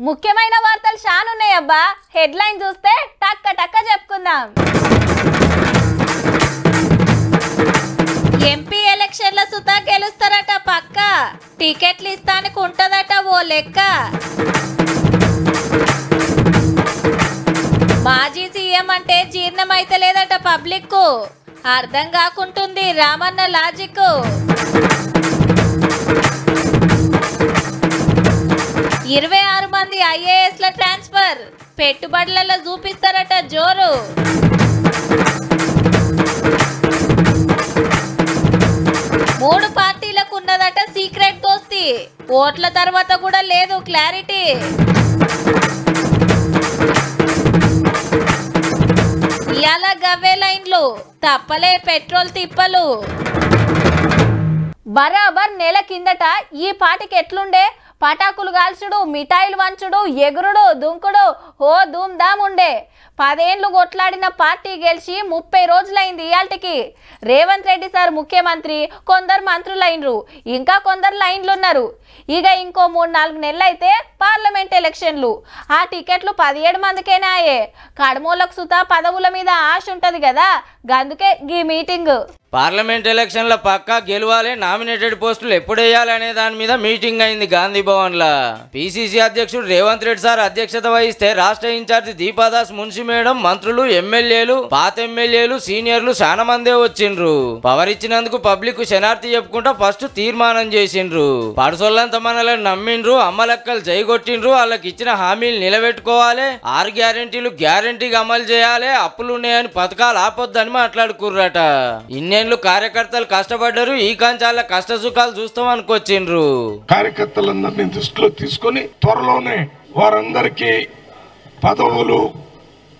ముఖ్యమైన వార్తలు షానున్నాయి అబ్బా. హెడ్లైన్ చూస్తే టక్క టక్క చెప్పుకుందాం. ఎంపీ ఎలక్షన్ల సుతా గెలుస్తారట పక్క. టికెట్లు ఇస్తానికి ఉంటదట ఓ లెక్క. మాజీ సీఎం అంటే జీర్ణమైతలేదట పబ్లిక్ కు. అర్థం కాకుంటుంది రామన్న లాజిక్. 26 మంది ఐఏఎస్ల ట్రాన్స్ఫర్. పెట్టుబడులలో చూపిస్తారట జోరు. మూడు పార్టీలకు ఉన్నదట సీక్రెట్ దోస్తి. ఓట్ల తర్వాత కూడా లేదు క్లారిటీ. ఇయాల గవ్వే లైన్లు తప్పలే పెట్రోల్ తిప్పలు. బరాబర్ నెల కిందట ఈ పాటికి ఎట్లుండే? పటాకులు కాల్చుడు, మిఠాయిలు వంచుడు, ఎగురుడు, దుంకుడు ఓ ధూమ్ ధామ్ ఉండే. 10 ఏళ్ళు కొట్లాడిన పార్టీ గెలిచి 30 రోజులైంది ఇయాల్టికి. రేవంత్ రెడ్డి సార్ ముఖ్యమంత్రి, కొందరు మంత్రులైనరు, ఇంకా కొందరు లైన్లు ఉన్నారు. ఇక ఇంకో 3-4 నెలలు అయితే పార్లమెంట్ ఎలక్షన్లు. ఆ టికెట్లు 17 మందికేనా అయ్యే. కడమోళ్ళకు సుతా పదవుల మీద ఆశ ఉంటది కదా, గందుకే గీ మీటింగ్. పార్లమెంట్ ఎలక్షన్ల పక్కా గెలవాలి, నామినేటెడ్ పోస్టులు ఎప్పుడు వేయాలి అనే దాని మీద మీటింగ్ అయింది గాంధీ భవన్ లా. పిసిసి అధ్యక్షుడు రేవంత్ రెడ్డి సార్ అధ్యక్షత వహిస్తే రాష్ట్ర ఇన్ఛార్జి దీపాదాస్ మున్సి మేడం, మంత్రులు, ఎమ్మెల్యేలు, పాత ఎమ్మెల్యేలు, సీనియర్లు చాలా మందే వచ్చిండ్రు. పవర్ ఇచ్చినందుకు పబ్లిక్ శనార్థి చెప్పుకుంటా ఫస్ట్ తీర్మానం చేసిండ్రు. పడుసోళ్ళంత మనలను నమ్మిండ్రు, అమ్మలక్కలు జైగొట్టిండ్రు. వాళ్ళకి ఇచ్చిన హామీలు నిలబెట్టుకోవాలి, 6 గ్యారెంటీలు గ్యారెంటీగా అమలు చేయాలి, అప్పులు ఉన్నాయని పథకాలు ఆపొద్దని మాట్లాడుకుర్రట. ఇన్నేళ్లు కార్యకర్తలు కష్టపడ్డారు, ఈ కాంచాల కష్ట సుఖాలు చూస్తాం అనుకొచ్చిండ్రు. కార్యకర్తలందరినీ దృష్టిలో తీసుకుని త్వరలోనే వారందరికీ పదవులు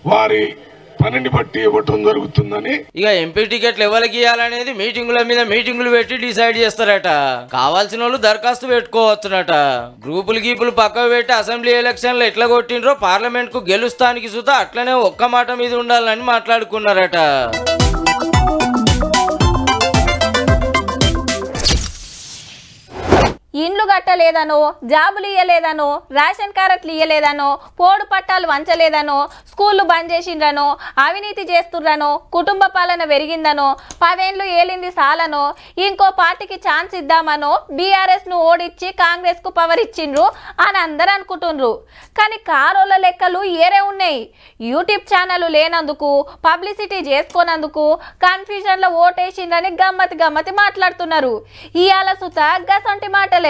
వారి పనిని బట్టి ఇవ్వటం జరుగుతుందని. ఇక ఎంపీ టికెట్లు ఎవరికి ఇవ్వాలనేది మీటింగుల మీద మీటింగులు పెట్టి డిసైడ్ చేస్తారట. కావాల్సిన వాళ్ళు దరఖాస్తు పెట్టుకోవచ్చునట. గ్రూపులు గీపులు పక్కకు పెట్టి అసెంబ్లీ ఎలక్షన్లు ఎట్లా కొట్టిండ్రో పార్లమెంట్ కు గెలుస్తానికి సుతా అట్లనే ఒక్క మాట మీద ఉండాలని మాట్లాడుకున్నారట. ఇండ్లు కట్టలేదనో, జాబులు ఇయ్యలేదనో, రేషన్ కార్డులు ఇయ్యలేదనో, పోడు పట్టాలు వంచలేదనో, స్కూళ్లు బంద్ చేసిండ్రనో, అవినీతి చేస్తుర్రనో, కుటుంబ పాలన పెరిగిందనో, 10 ఏళ్ళు ఏలింది సాలనో, ఇంకో పార్టీకి ఛాన్స్ ఇద్దామనో బీఆర్ఎస్ ను ఓడిచ్చి కాంగ్రెస్ కు పవర్ ఇచ్చిండ్రు అని అందరూ అనుకుంటుండ్రు. కానీ కారోళ్ళ లెక్కలు ఏరే ఉన్నాయి. యూట్యూబ్ ఛానల్ లేనందుకు, పబ్లిసిటీ చేసుకోనందుకు కన్ఫ్యూజన్ లో ఓటేసిండ్రని గమ్మతి మాట్లాడుతున్నారు. ఇయాల సుత గసంటి మాటలే.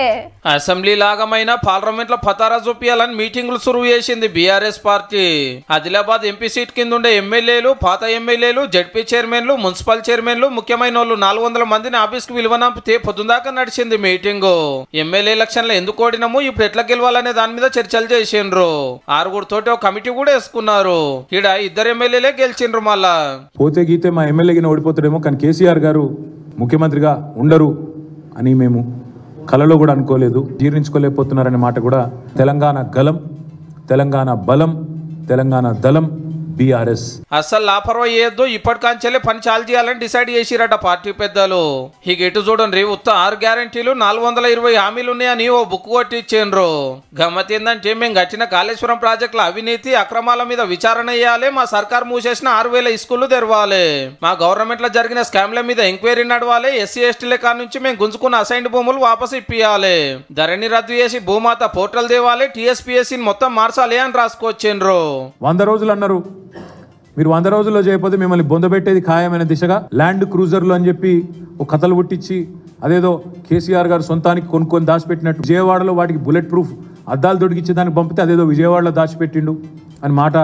అసెంబ్లీ లాగమైన పార్లమెంట్ లో పతారా చూపియాలని మీటింగులు సురువు చేసింది BRS party. Adilabad MP seat కింద ఉండే ఎమ్మెల్యేలు, పాత ఎమ్మెల్యేలు, జడ్పీ చైర్మన్లు, మున్సిపల్ చైర్మన్లు, ముఖ్యమైన వాళ్ళు 400 మందిని ఆఫీస్ కు విలువనంపితే పొద్దుదాకా నడిచింది మీటింగ్. ఎమ్మెల్యే ఎలక్షన్లో ఎందుకు ఓడినాము, ఇప్పుడు ఎట్లా గెలవాలనే దాని మీద చర్చలు చేసిండ్రు. 6 తోటి ఒక కమిటీ కూడా వేసుకున్నారు. ఈడ 2 ఎమ్మెల్యేలే గెలిచిండ్రు. మళ్ళా పోతే గీతే మా ఎమ్మెల్యేకి ఓడిపోతాడేమో, కానీ కేసీఆర్ గారు ముఖ్యమంత్రిగా ఉండరు అని మేము కలలో కూడా అనుకోలేదు. జీర్ణించుకోలేకపోతున్నారనే మాట కూడా. తెలంగాణ గలం, తెలంగాణ బలం, తెలంగాణ దళం బీఆర్ఎస్. అసలు లాపర్వా చేయొద్దు, ఇప్పటికాంచెలే పని చాలు చేయాలని డిసైడ్ చేసిరట పార్టీ పెద్దలు. ఇక ఎటు చూడండి, ఉత్త 6 గ్యారెంటీలు 420 హామీలు ఉన్నాయని ఓ బుక్ కొట్టి ఇచ్చిండ్రు. గమ్మత్ ఏందంటే, మేము కట్టిన కాళేశ్వరం ప్రాజెక్టుల అవినీతి అక్రమాల మీద విచారణ చేయాలి, మా సర్కార్ మూసేసిన 6000 స్కూళ్లు తెరవాలి, మా గవర్నమెంట్ లో జరిగిన స్కామ్ల మీద ఎంక్వైరీ నడవాలి, ఎస్సీ ఎస్టీల కాడ నుంచి మేము గుంజుకున్న అసైన్డ్ భూములు వాపసు ఇప్పియాలి, ధరణి రద్దు చేసి భూమాత పోర్టల్ తేవాలి, టీఎస్పీఎస్సీ మొత్తం మార్చాలి అని రాసుకొచ్చిండ్రు. 100 రోజులు అన్నారు. మీరు 100 రోజుల్లో చేయకపోతే మిమ్మల్ని బొందబెట్టేది ఖాయమైన దిశగా ల్యాండ్ క్రూజర్లు అని చెప్పి ఒక కథలు పుట్టించి, అదేదో కేసీఆర్ గారు సొంతానికి కొనుక్కొని దాచిపెట్టినట్టు విజయవాడలో వాటికి బుల్లెట్ ప్రూఫ్ అద్దాలు దొడికిచ్చి దానికి పంపితే అదేదో విజయవాడలో దాచిపెట్టిండు అని మాట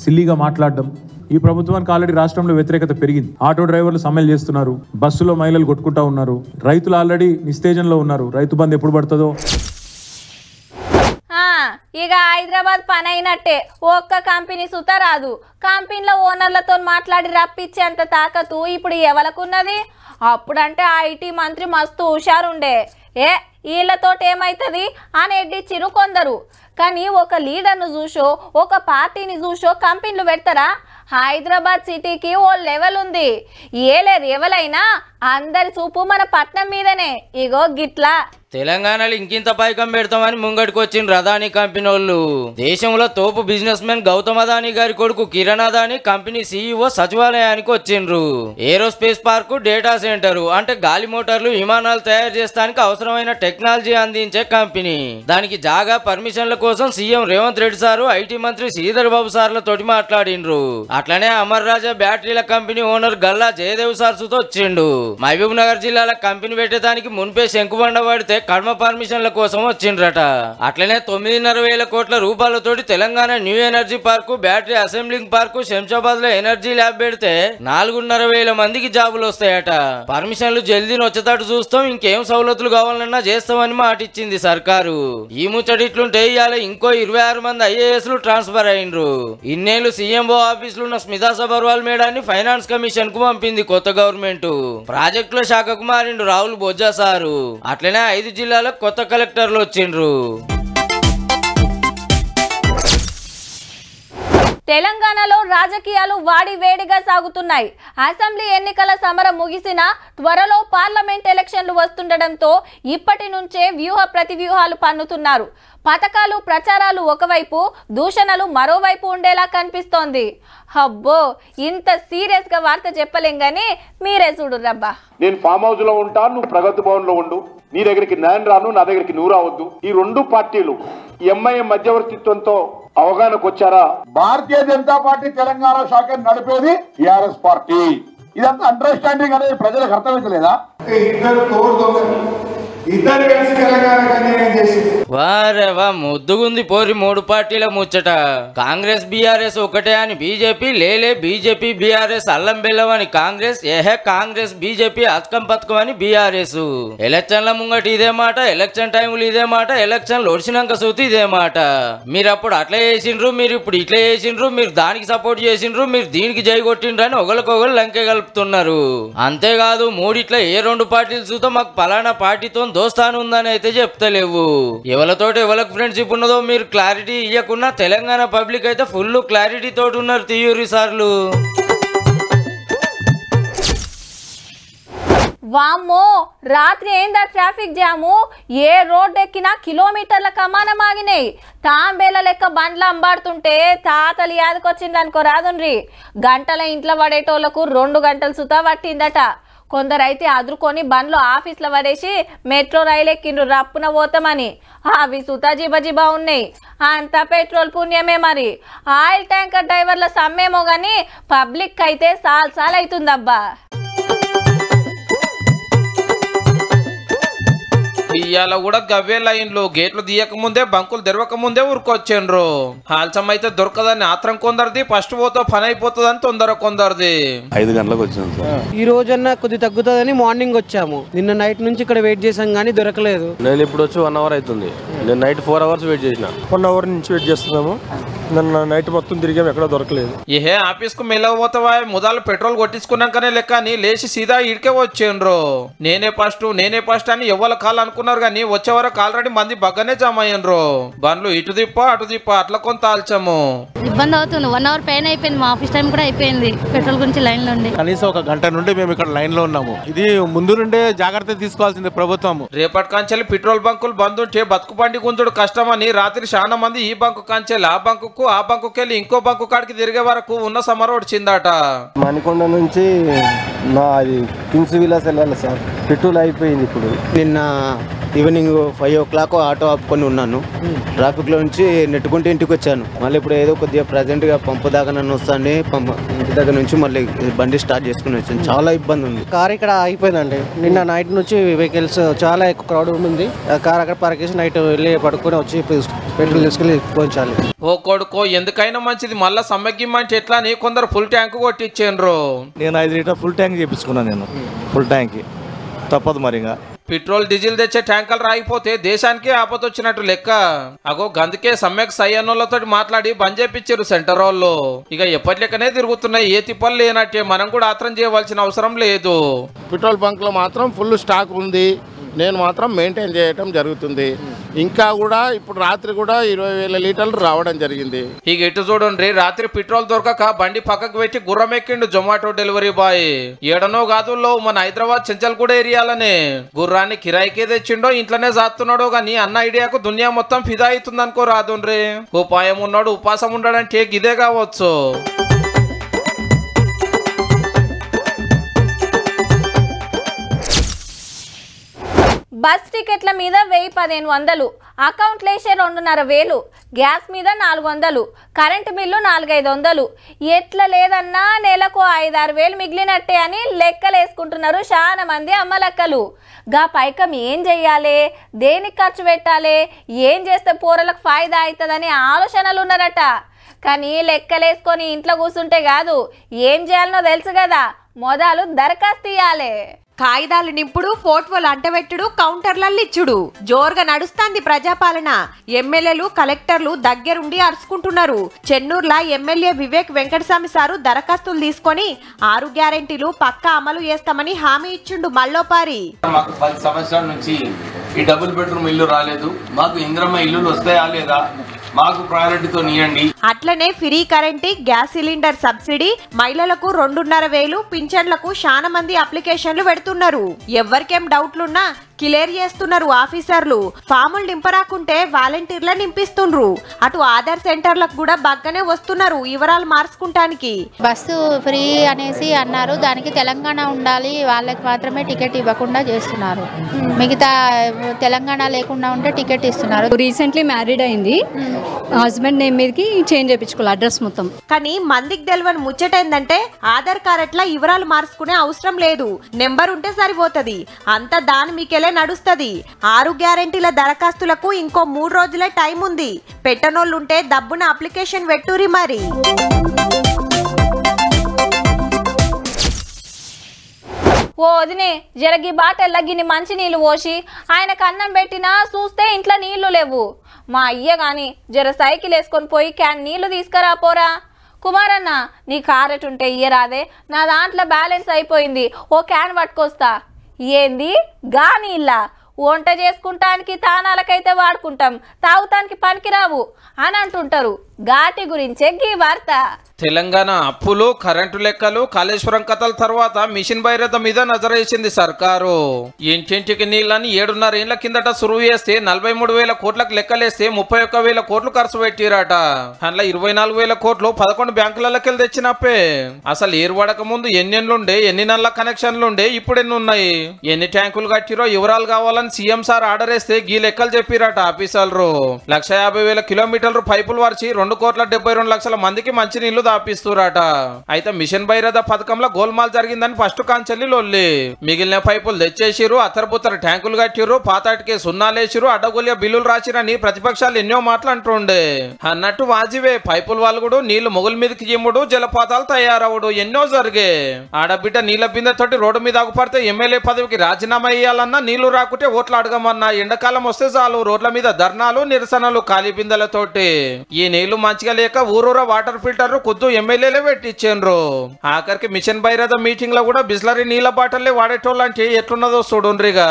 సిల్లీగా మాట్లాడడం. ఈ ప్రభుత్వానికి ఆల్రెడీ రాష్ట్రంలో వ్యతిరేకత పెరిగింది. ఆటో డ్రైవర్లు సమ్మెలు చేస్తున్నారు, బస్సులో మహిళలు కొట్టుకుంటా ఉన్నారు, రైతులు ఆల్రెడీ నిస్తేజంలో ఉన్నారు. రైతు బంధు ఎప్పుడు పడుతుందో. ఇక హైదరాబాద్ పని అయినట్టే. ఒక్క కంపెనీ సుత రాదు. కంపెనీల ఓనర్లతో మాట్లాడి రప్పించేంత తాకతు ఇప్పుడు ఎవలకున్నది? అప్పుడంటే ఐటీ మంత్రి మస్తు హుషారుండే. వీళ్ళతోటి ఏమవుతుంది అని ఎడ్డిచ్చిరు కొందరు. కానీ ఒక లీడర్ను చూసో, ఒక పార్టీని చూసో కంపెనీలు పెడతారా? హైదరాబాద్ సిటీకి ఓ లెవెల్ ఉంది. ఏలేరు ఎవరైనా అందరి చూపు మన పట్నం మీదనే. ఇగో గిట్లా తెలంగాణలో ఇంకింత పైకం పెడతామని ముంగడికి వచ్చిన అదానీ కంపెనీ వాళ్ళు. దేశంలో తోపు బిజినెస్ మెన్ గౌతమ్ అదానీ గారి కొడుకు కిరణ్ అదానీ కంపెనీ సీఈఓ సచివాలయానికి వచ్చిండ్రు. ఏరోస్పేస్ పార్కు, డేటా సెంటర్ అంటే గాలి మోటార్లు, విమానాలు తయారు చేస్తానికి అవసరమైన టెక్నాలజీ అందించే కంపెనీ. దానికి జాగా పర్మిషన్ల కోసం CM Revanth Reddy sir, IT మంత్రి శ్రీధర్ బాబు సార్లతోటి మాట్లాడిండ్రు. అట్లనే అమర్ రాజా బ్యాటరీల కంపెనీ ఓనర్ గల్లా జయదేవ్ సార్సుతో వచ్చిండు. మహబూబ్ నగర్ జిల్లాలో కంపెనీ పెట్టడానికి మున్పే శంకుబండ పడితే కర్మ పర్మిషన్ల కోసం వచ్చిండ్రట. అట్లనే 9,500 కోట్ల రూపాయలతోటి Telangana new energy park, battery assembling park, Shamshabad లో ఎనర్జీ ల్యాబ్ పెడితే 4,500 మందికి జాబులు వస్తాయట. పర్మిషన్లు జల్దీ వచ్చేటట్టు చూస్తాం, ఇంకేం సౌలతులు కావాలన్నా చేస్తామని మాటిచ్చింది సర్కారు. ఈ ముచ్చటిట్లుంటే ఇవాళ ఇంకో 26 మంది ఐఏఎస్లు ట్రాన్స్ఫర్ అయిండ్రు. ఇన్నేళ్లు సీఎంఓ ఆఫీసులో ఉన్న స్మితా సబర్వాల్ మేడాన్ని ఫైనాన్స్ కమిషన్ కు పంపింది కొత్త గవర్నమెంట్. ప్రాజెక్టుల శాఖకు మారిండు రాహుల్ బొజ్జా సారు. అట్లనే 5 జిల్లాలకు కొత్త కలెక్టర్లు వచ్చిండ్రు. తెలంగాణలో రాజకీయాలు వాడి వేడిగా సాగుతున్నాయి. అసెంబ్లీ ఎన్నికల సమరం ముగిసిన త్వరలో పార్లమెంట్ ఎలక్షన్లు వస్తుండటంతో ఇప్పటి నుంచే వ్యూహ ప్రతివ్యూహాలు పన్నుతున్నారు. పథకాలు, ప్రచారాలు ఒకవైపు, దూషణలు మరోవైపు ఉండేలా కనిపిస్తోంది. అబ్బో, ఇంత సీరియస్ గా వార్త చెప్పలేం గానీ మీరే చూడు రబ్బా. నేను ఫామ్ హౌస్ లో ఉంటాను, నువ్వు ప్రగతి భవన్ లో ఉండు. నీ దగ్గరికి నేను రాను, నా దగ్గరికి నువ్వు రావద్దు. ఈ రెండు పార్టీలు ఎంఐఎం మధ్యవర్తిత్వంతో అవగాహనకు వచ్చారా? భారతీయ జనతా పార్టీ తెలంగాణ శాఖ నడిపేది టిఆర్ఎస్ పార్టీ. ఇదంతా అండర్స్టాండింగ్ అనేది ప్రజలకు అర్థమైతలేదా? ఇద్దరు కలిసి తెలంగాణకు అన్యాయం చేసి వారేవా ముద్దుగుంది పోరి 3 పార్టీల ముచ్చట. కాంగ్రెస్ బీఆర్ఎస్ ఒకటే అని బీజేపీ, లేలే బీజేపీ బీఆర్ఎస్ అల్లం బెల్లం అని కాంగ్రెస్, కాంగ్రెస్ బీజేపీ అత్కం పథకం అని బీఆర్ఎస్. ఎలక్షన్ల ముంగటి ఇదే మాట, ఎలక్షన్ టైములు ఇదే మాట, ఎలక్షన్లు ఒడిసినాక సూతి ఇదే మాట. మీరు అప్పుడు అట్లా చేసిండ్రు, మీరు ఇప్పుడు ఇట్లా చేసిండ్రు, మీరు దానికి సపోర్ట్ చేసిండ్రు, మీరు దీనికి జై కొట్టిండ్రు అని ఒకరికొకరు లంకె కలుపుతున్నారు. అంతేకాదు మూడిట్లా ఏ 2 పార్టీలు చూస్తే మాకు పలానా పార్టీతో దోస్తాను ఉందని అయితే చెప్తలేవు. ఎవరితోటి ఎవరికి ఫ్రెండ్షిప్ ఉన్నదో మీరు క్లారిటీ ఇవ్వకున్నా తెలంగాణ పబ్లిక్ అయితే ఫుల్ క్లారిటీ తోటి ఉన్నారు తీయూరి సార్లు. వామ్మో, రాత్రి ఏందా ట్రాఫిక్ జాము. ఏ రోడ్ ఎక్కినా కిలోమీటర్ల కమానం ఆగినాయి. తాంబేల లెక్క బండ్లు అంబాడుతుంటే తాతలు యాదకొచ్చింది అనుకో రాదుండ్రి. గంటల ఇంట్లో పడేటోళ్లకు 2 గంటల సుతా పట్టిందట. కొందరైతే అదురుకొని బండ్లు ఆఫీస్లో పడేసి మెట్రో రైలు ఎక్కిండ్రు రప్పున పోతామని. అవి సుతా జిబజిబా ఉన్నాయి. అంతా పెట్రోల్ పుణ్యమే మరి. ఆయిల్ ట్యాంకర్ డ్రైవర్ల సమ్మేమో గానీ పబ్లిక్ అయితే సాల్ అవుతుందబ్బా. ఇయ్యాల కూడా గవ్వే లైన్లు గేట్లు తీయక ముందే, బంకులు తెరవక ముందే ఊరుకొచ్చిండ్రు. హాల్చం అయితే దొరకదని ఆత్రం కొందరిది, ఫస్ట్ పోతో పని అయిపోతుందని తొందర కొందరిది. 5 గంటలకు వచ్చాం సార్. ఈ రోజన్నా కొద్ది తగ్గుతుందని మార్నింగ్ వచ్చాము. నిన్న నైట్ నుంచి ఇక్కడ వెయిట్ చేసాం కానీ దొరకలేదు. నేను ఇప్పుడు వచ్చి 1 అవర్ అవుతుంది. నేను నైట్ 4 అవర్స్ వెయిట్ చేసిన. 1 అవర్ నుంచి వెయిట్ చేస్తున్నాము. నిన్న నైట్ మొత్తం తిరిగాము, ఎక్కడ దొరకలేదు. ఏ ఆఫీస్ కు మెల్లకపోతావా, ముదాలు పెట్రోల్ కొట్టించుకున్నాకనే లెక్క అని లేచి సీదా ఇడికే వచ్చిండ్రు. నేనే ఫస్ట్ అని ఎవరు కాల్ అనుకున్నారు కానీ వచ్చే వరకు ఆల్రెడీ మంది బగ్గనే జమ అయ్యిండ్రు. బండ్లు ఇటు దిప్ప అటు దిప్ప అట్లా కొంత ఆల్చము. ఇబ్బంది అవుతుంది. 1 అవర్ పైన అయిపోయింది. మా ఆఫీస్ టైం కూడా అయిపోయింది. పెట్రోల్ గురించి లైన్ లో ఉండి కనీసం 1 గంట నుండి మేము ఇక్కడ లైన్ లో ఉన్నాము. ఇది ముందు నుండే జాగ్రత్త తీసుకోవాల్సింది ప్రభుత్వం. రేపటి కాంచెలు పెట్రోల్ బంకులు బంద్ ఉంటే బతుకు బండి గుంజుడు కష్టమని రాత్రి చాలా మంది ఈ బంకు కాంచెలు ఆ బంకు వెళ్ళి ఇంకో బంకు కాడికి తిరిగే వరకు ఉన్న సమరం వచ్చిందట. మణికొండ నుంచి అది కింగ్స్ విలాస్ వెళ్ళాలి సార్. పెట్రోల్ అయిపోయింది. ఇప్పుడు నిన్న ఈవినింగ్ 5 o'clock ఆటో ఆపుకొని ఉన్నాను. ట్రాఫిక్ లో నుంచి నెట్టుకుంటే ఇంటికి వచ్చాను. మళ్ళీ ఇప్పుడు ఏదో కొద్దిగా ప్రజెంట్ గా పంపు దాకా నన్ను వస్తాను. ఇంటి దగ్గర నుంచి మళ్ళీ బండి స్టార్ట్ చేసుకుని వచ్చాను. చాలా ఇబ్బంది ఉంది. కార్ ఇక్కడ ఆగిపోయిందండి. నిన్న నైట్ నుంచి వెహికల్స్ చాలా ఎక్కువ క్రౌడ్ ఉంది. కార్ అక్కడ పార్క్ చేసి నైట్ వెళ్ళి పడుకొని వచ్చి పెట్రోల్ తీసుకెళ్ళి పోయించాలి. ఓ కొడుకో, ఎందుకైనా మంచిది మళ్ళా సమ్మగిమ్మంటే ఎట్లా అని కొందరు ఫుల్ ట్యాంక్ కొట్టించారు. నేను 5 లీటర్ ఫుల్ ట్యాంక్ చేపించుకున్నాను. నేను ఫుల్ ట్యాంక్ తప్పదు మరి. ఇంకా పెట్రోల్ డీజిల్ తెచ్చే ట్యాంకర్లు రాయిపోతే దేశానికి ఆపదొచ్చినట్టు లెక్క. అగో గందుకే సమ్మెక్ సయ్యన్నోళ్లతో మాట్లాడి బంద్ చేపించారు సెంటర్ వాళ్ళు. ఇక ఎప్పటిలెక్కనే తిరుగుతున్నాయి. ఏ తిప్పలు లేనట్టే మనం కూడా ఆత్రం చేయవలసిన అవసరం లేదు. పెట్రోల్ బంక్ లో మాత్రం ఫుల్ స్టాక్ ఉంది. నేను మాత్రం మెయింటైన్ చేయటం జరుగుతుంది. ఇంకా కూడా ఇప్పుడు రాత్రి కూడా 20,000 లీటర్లు రావడం జరిగింది. ఇక ఎటు చూడండి, రాత్రి పెట్రోల్ దొరకక బండి పక్కకు పెట్టి గుర్రం ఎక్కిండు జొమాటో డెలివరీ బాయ్. ఏడనో గాదుల్లో మన హైదరాబాద్ చెంచల్గూడ ఏరియాలనే గుర్రాన్ని కిరాయికే తెచ్చిండో ఇంట్లోనే జాతున్నాడో గాని అన్న ఐడియాకు దునియా మొత్తం ఫిదా అవుతుంది అనుకో రాదుండ్రి. ఉపాయం ఉన్నాడు ఉపాసం ఉండడంటే ఇదే కావచ్చు. బస్ టికెట్ల మీద 1,000-1,500, అకౌంట్లు వేసే 2,500, గ్యాస్ మీద 400, కరెంటు బిల్లు 400-500. ఎట్లా లేదన్నా నెలకు 5-6 వేలు మిగిలినట్టే అని లెక్కలు వేసుకుంటున్నారు చాలా మంది అమ్మలక్కలు. గా పైకం ఏం చెయ్యాలి, దేనికి ఖర్చు పెట్టాలి, ఏం చేస్తే పోరలకు ఫాయిదా అవుతుందని ఆలోచనలు ఉన్నారట. కానీ లెక్కలేసుకొని ఇంట్లో కూర్చుంటే కాదు, ఏం చేయాలనో తెలుసు కదా, మొదలు దరఖాస్తు ఇవ్వాలి. కాగితాలు నింపుడు, ఫోటోలు అంటబెట్టుడు, కౌంటర్లలో ఇచ్చుడు జోరుగా నడుస్తాంది ప్రజాపాలన. ఎమ్మెల్యేలు కలెక్టర్లు దగ్గరుండి అరుచుకుంటున్నారు. చెన్నూరులో ఎమ్మెల్యే వివేక్ వెంకటస్వామి సారు దరఖాస్తులు తీసుకొని 6 గ్యారెంటీలు పక్కా అమలు చేస్తామని హామీ ఇచ్చిండు మల్లోపారి. మాకు 10 సంవత్సరాల నుంచి ఈ డబుల్ బెడ్రూమ్ ఇల్లు రాలేదు, మాకు ఇంద్రమ్మ ఇల్లులు వస్తాయా లేదా, మాకు ప్రయారిటీతో నియండి. అట్లనే free current, gas cylinder subsidy, మహిళలకు 2,500, పింఛన్లకు చాలా మంది అప్లికేషన్లు పెడుతున్నారు. ఎవరికేం డౌట్లున్నా క్లియర్ చేస్తున్నారు ఆఫీసర్లు. ఫాములు నింపరాకుంటే వాలంటీర్ల నింపిస్తుండ్రు. అటు ఆధార్ సెంటర్లకు కూడా బాగానే వస్తున్నారు వివరాలు మార్చుకుంటానికి. బస్సు ఫ్రీ అనేసి అన్నారు, దానికి తెలంగాణ ఉండాలి, వాళ్ళకి మాత్రమే టికెట్ ఇవ్వకుండా చేస్తున్నారు. మిగతా తెలంగాణ లేకుండా ఉంటే టికెట్ ఇస్తున్నారు. రీసెంట్లీ మ్యారీడ్ అయింది, హస్బెండ్ నేమ్ మీదకి చేంజ్ చేయించుకోవాలి అడ్రస్ మొత్తం. కానీ మందికి తెలియని ముచ్చట ఏంటంటే ఆధార్ కార్డ్ అట్లా వివరాలు మార్చుకునే అవసరం లేదు, నెంబర్ ఉంటే సరిపోతుంది. అంతా దాని మీకెళ్ళే నడుస్తుంది. 6 గ్యారెంటీల దరఖాస్తులకు ఇంకో 3 రోజులే టైం ఉంది. పెట్టనోళ్ళుంటే దబ్బున అప్లికేషన్ పెట్టురి మరి. ఓ వదినే, జరగి బాటెల్ల గిన్ని మంచి నీళ్ళు పోసి ఆయనకు అన్నం పెట్టినా చూస్తే ఇంట్లో నీళ్లు లేవు. మా అయ్య గాని జర సైకిల్ వేసుకొని పోయి క్యాన్ నీళ్లు తీసుకురా పోరా. కుమారన్న, నీ కారెట్ ఉంటే ఇయ్యరాదే, నా దాంట్లో బ్యాలెన్స్ అయిపోయింది, ఓ క్యాన్ పట్టుకొస్తా. ఏంది గా నీళ్ళ? వంట చేసుకుంటానికి తానాలకైతే వాడుకుంటాం, తాగుతానికి పనికిరావు అని అంటుంటారు. ఘాటి గురించే గీ వార్త. తెలంగాణ అప్పులు, కరెంటు లెక్కలు, కాళేశ్వరం కథల తర్వాత మిషన్ భైరథ మీద నజరేసింది సర్కారు. ఇంటింటికి నీళ్ళని 7.5 ఏళ్ల కిందట సురువు చేస్తే 43,000 కోట్లకు లెక్కలేస్తే 31,000 కోట్లు ఖర్చు పెట్టిరట. అందులో 24,000 కోట్లు 11 బ్యాంకులకెళ్ళి తెచ్చినప్పే. అసలు ఏర్పడక ముందు ఎన్నెన్లుండే, ఎన్ని నెలల కనెక్షన్లుండే, ఇప్పుడు ఎన్ని ఉన్నాయి, ఎన్ని ట్యాంకులు కట్టిరో వివరాలు కావాలని సీఎం సార్ ఆర్డర్ వేస్తే గీ లెక్కలు చెప్పిరట ఆఫీసర్లు. 150,000 కిలోమీటర్లు పైపులు వరిచి 2,72,00,000 మందికి మంచి నీళ్లు దాపిస్తురాట. అయితే మిషన్ భైరథ పథకంలో గోల్మాల్ జరిగిందని ఫస్ట్ కాంచెల్లి లొల్లి. మిగిలిన పైపులు తెచ్చేసిరు, అత్తరపుత్తర ట్యాంకులు కట్టిరు, పాతాటికే సున్నాలేసిరు, అడ్డగోలియా బిల్లులు రాసిరని ప్రతిపక్షాలు ఎన్నో మాటలు అంటుండే. అన్నట్టు వాజివే పైపులు వాళ్ళగుడు, నీళ్లు మొగుల మీదకి జిమ్ముడు, జలపాతాలు తయారవుడు ఎన్నో జరిగే. ఆడబిడ్డ నీళ్ల బిందెతోటి రోడ్డు మీద ఆగుపడితే ఎమ్మెల్యే పదవికి రాజీనామా అయ్యాలన్నా, నీళ్లు రాకుంటే ఓట్లు అడగమన్నా, ఎండాకాలం వస్తే చాలు రోడ్ల మీద ధర్నాలు, నిరసనలు ఖాళీ బిందెలతోటి. ఈ నీళ్లు మంచిగా లేక ఊరూరా వాటర్ ఫిల్టర్ కొద్దు ఎమ్మెల్యేలే పెట్టించారు. ఆఖరికి మిషన్ భైరథ మీటింగ్ లో కూడా బిస్లరీ నీళ్ల బాటల్లే వాడేటోళ్ళంటే ఎట్లున్నదో చూడుండ్రిగా.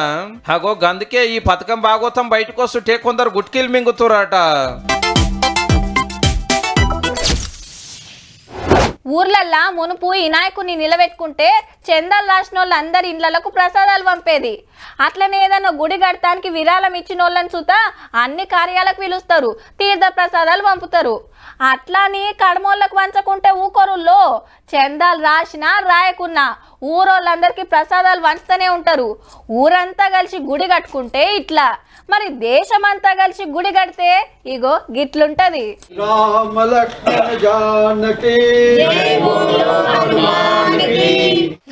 అగో గందుకే ఈ పథకం బాగోతం బయటకు వస్తుంటే కొందరు గుట్కీలు మింగుతురాట. ఊర్లల్లా మునుపు వినాయకుని నిలబెట్టుకుంటే చందాలు రాసిన వాళ్ళు అందరి ఇండ్లకు ప్రసాదాలు పంపేది. అట్లనే ఏదన్నా గుడి కడతానికి విరాళం ఇచ్చిన వాళ్ళని చూతా అన్ని కార్యాలకు పిలుస్తారు, తీర్థ ప్రసాదాలు పంపుతారు. అట్లాని కడమోళ్ళకు వంచకుంటే ఊకొరుల్లో చందాలు రాసినా రాయకున్నా ఊరోళ్ళందరికీ ప్రసాదాలు వంచుతూనే ఉంటారు. ఊరంతా కలిసి గుడి కట్టుకుంటే ఇట్లా, మరి దేశమంతా కలిసి గుడి కడితే ఇగో గిట్లుంటది.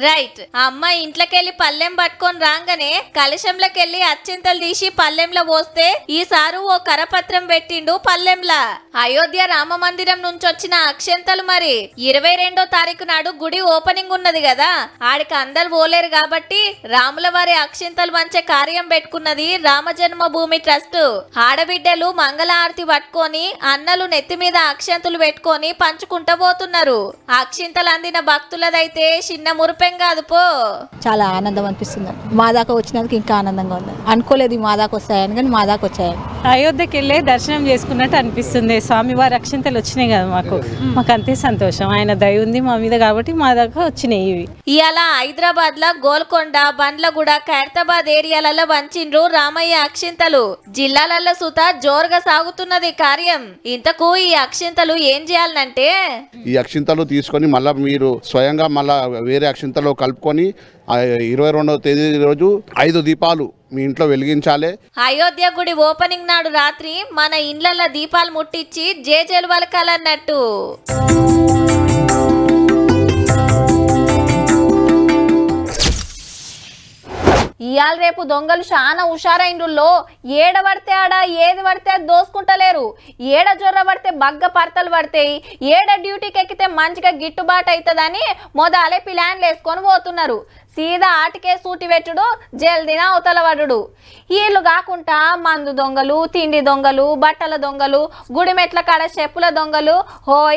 రైట్. అమ్మాయి ఇంట్లోకెళ్ళి పల్లెం పట్టుకొని రాగానే కలశంలోకెళ్ళి అత్యంతలు తీసి పల్లెంలో పోస్తే ఈసారి ఓ కరపత్రం పెట్టిండు పల్లెంలా. అయోధ్య రామ మందిరం నుంచి వచ్చిన అక్షంతలు మరి 22వ తారీఖు నాడు గుడి ఓపెనింగ్ ఉన్నది కదా, ఆడికి అందరు పోలేరు కాబట్టి రాముల వారి అక్షంతలు మంచే కార్యం పెట్టుకున్నది రామజన్మభూమి ట్రస్ట్. ఆడబిడ్డలు మంగళారతి పట్టుకొని అన్నలు నెత్తి మీద అక్షంతలు పెట్టుకొని పంచుకుంటూ పోతున్నారు. అక్షింతలు అందిన భక్తులదైతే చిన్న మురిపెంగ అర్థం కాదు పో. చాలా ఆనందం అనిపిస్తుంది. మా దాకా వచ్చినందుకు ఇంకా ఆనందంగా ఉంది. అనుకోలేదు మా దాకా వస్తాయని, కానీ మా దాకా వచ్చాయని. అయోధ్యకి వెళ్ళి దర్శనం చేసుకున్నట్టు అనిపిస్తుంది. స్వామివారి అక్షింతలు వచ్చినాయి కదా మాకు అంతే సంతోషం. ఆయన దయ ఉంది మా మీద కాబట్టి మా దాకా వచ్చినాయి ఇవి. ఇవాళ హైదరాబాద్ లా గోల్కొండ, బండ్లగూడ, ఖైరతాబాద్ ఏరియాలలో వంచిండ్రు రామయ్య అక్షింతలు. జిల్లాలలో సుత జోరుగా సాగుతున్నది కార్యం. ఇంతకు ఈ అక్షింతలు ఏం చేయాలంటే, ఈ అక్షింతలు తీసుకొని మళ్ళీ మీరు స్వయంగా మళ్ళా వేరే అక్షింతలో కలుపుకొని 22వ తేదీ రోజు 5 దీపాలు మీ ఇంట్లో వెలిగించాలి. అయోధ్య గుడి ఓపెనింగ్ నాడు రాత్రి మన ఇండ్లలో దీపాలు ముట్టించి జేజేలు వలకాలన్నట్టు. ఇయాల రేపు దొంగలు చాలా హుషారైండ్రుల్లో. ఏడ పడితే ఆడ, ఏది పడితే అది దోసుకుంటలేరు. ఏడ జొర్ర పడితే బగ్గ పడతలు పడతాయి, ఏడ డ్యూటీకి ఎక్కితే మంచిగా గిట్టుబాటు అవుతుందని మొదలే ప్లాన్లు వేసుకొని పోతున్నారు. సీదా ఆటికే సూటి పెట్టుడు, జల్దిన అవతల పడుడు. వీళ్ళు కాకుండా మందు దొంగలు, తిండి దొంగలు, బట్టల దొంగలు, గుడిమెట్ల కాడ చెప్పుల దొంగలు,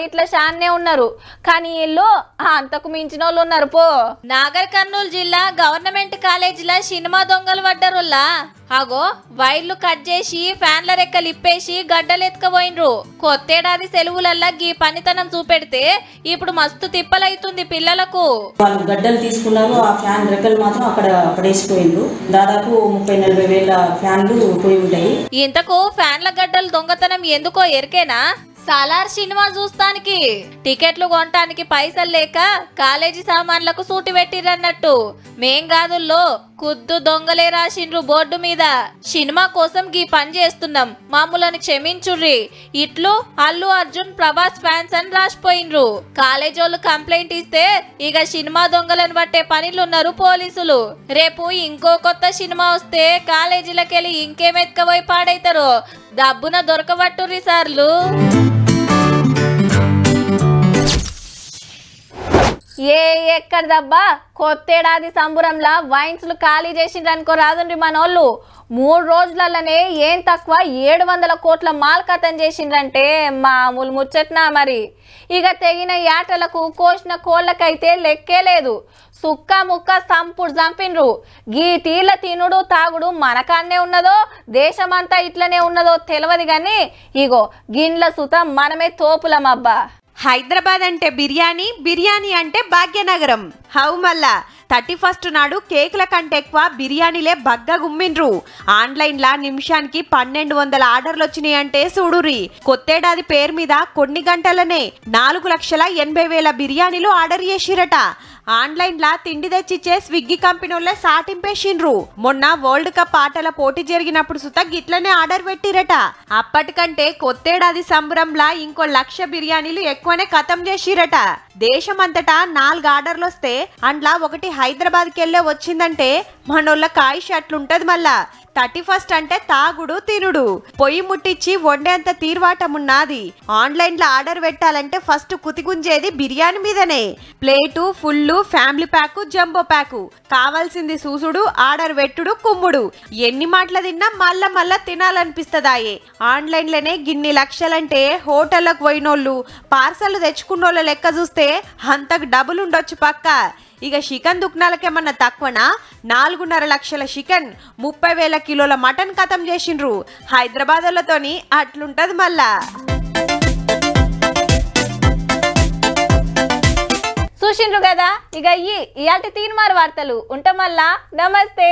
ఇట్లా షాన్నే ఉన్నారు. కానీ వీళ్ళు అంతకు మించిన వాళ్ళు ఉన్నారు పో. నాగర్ కర్నూలు జిల్లా గవర్నమెంట్ కాలేజీలో సినిమా దొంగలు పడ్డరుల్లా. అగో వైర్లు కట్ చేసి ఫ్యాన్ల రెక్కలు ఇప్పేసి గడ్డలు ఎత్తుకపోయినరు. కొత్తేడాది సెలవులల్లా గీ పనితనం చూపెడితే ఇప్పుడు మస్తు తిప్పలైతుంది పిల్లలకు. వాళ్ళు గడ్డలు తీసుకున్నారు, ఆ ఫ్యాన్ రెక్కలు మాత్రం అక్కడ పడేసిపోయిండ్రు. దాదాపు 30-40 వేల ఫ్యాన్లు పోయి ఉంటాయి. ఇంతకు ఫ్యాన్ల గడ్డలు దొంగతనం ఎందుకో ఎరికేనా? సాలార్ సినిమా చూస్తానికి టికెట్లు కొనటానికి పైసలు లేక కాలేజీ సామాన్లకు సూటి పెట్టిరన్నట్టు. మేం కాదుల్లో కుద్దు దొంగలే రాసిండ్రు బోర్డు మీద. సినిమా కోసం గీ పని చేస్తున్నాం, మామూలని క్షమించుర్రి. ఇట్లు అల్లు అర్జున్, ప్రభాస్ ఫ్యాన్స్ అని రాసిపోయిండ్రు. కాలేజోళ్ళు కంప్లైంట్ ఇస్తే ఇక సినిమా దొంగలను పట్టే పనిలున్నారు పోలీసులు. రేపు ఇంకో కొత్త సినిమా వస్తే కాలేజీలకెళ్ళి ఇంకేమెత్తుకపోయి పాడైతారో దబ్బున దొరకబట్టుర్రి సార్లు. ఎక్కడ దబ్బా కొత్తేడాది సంబురంలా వైన్స్లు ఖాళీ చేసిండ్రనుకో రాదుండ్రి మనోళ్ళు. 3 రోజులలోనే ఏం తక్కువ 700 కోట్ల మాల్కతం చేసిండ్రంటే మామూలు ముచ్చట్నా మరి. ఇక తెగిన యాటలకు, కోసిన కోళ్ళకైతే లెక్కే లేదు. సుక్క ముక్క సంపుడు చంపిండ్రు. గీ తీళ్ళ తినుడు తాగుడు మనకాన్నే ఉన్నదో దేశమంతా ఇట్లనే ఉన్నదో తెలియదు కానీ ఇగో గిన్ల సుత మనమే తోపులమబ్బా. హైదరాబాద్ అంటే బిర్యానీ, బిర్యానీ అంటే భాగ్యనగరం. హౌ మళ్ళా 31st నాడు కేకుల కంటే ఎక్కువ బిర్యానీలే బగ్గా గుమ్మిండ్రు. ఆన్లైన్లా నిమిషానికి 1200 ఆర్డర్లు వచ్చినాయి అంటే చూడురి. కొత్తేడాది పేరు మీద కొన్ని గంటలనే 4,80,000 బిర్యానీలు ఆర్డర్ చేసిరట. ఆన్లైన్లా తిండి తెచ్చిచ్చే స్విగ్గీ కంపెనీలే సాటింపేసిండ్రు. మొన్న వరల్డ్ కప్ ఆటల పోటీ జరిగినప్పుడు సుత గిట్లనే ఆర్డర్ పెట్టిరట. అప్పటికంటే కొత్తేడాది సంబరంలా ఇంకో 1,00,000 బిర్యానీలు ఎక్కువనే ఖతం చేసిరట. దేశమంతటా 4 ఆర్డర్లు వస్తే అండ్లా ఒకటి హైదరాబాద్కి వెళ్ళే వచ్చిందంటే మనోళ్ళ కాయిష్ అట్లుంటది. మళ్ళా 31st అంటే తాగుడు తినుడు, పొయ్యి ముట్టించి వండేంత తీర్వాటమున్నది. ఆన్లైన్లో ఆర్డర్ పెట్టాలంటే ఫస్ట్ కుతిగుంజేది బిర్యానీ మీదనే. Plate, full, family pack, jumbo pack, కావాల్సింది చూసుడు, ఆర్డర్ పెట్టుడు, కుమ్ముడు. ఎన్ని మాటలు తిన్నా మళ్ళా తినాలనిపిస్తుందాయే. ఆన్లైన్లోనే గిన్ని లక్షలంటే హోటళ్లకు పోయినోళ్ళు, పార్సల్ తెచ్చుకున్నోళ్ళ లెక్క చూస్తే అంతకు డబుల్ ఉండొచ్చు పక్క. ఇక చికెన్ దుకాణాలకేమన్నా తక్కువనా? 4.5 లక్షల చికెన్, 30,000 కిలోల మటన్ ఖతం చేసిండ్రు. హైదరాబాద్ వాళ్ళతోని అట్లుంటది మళ్ళా. చూసిండ్రు కదా, ఇక ఇయాల్టి తీన్మార్ వార్తలు ఉంటాం మళ్ళా. నమస్తే.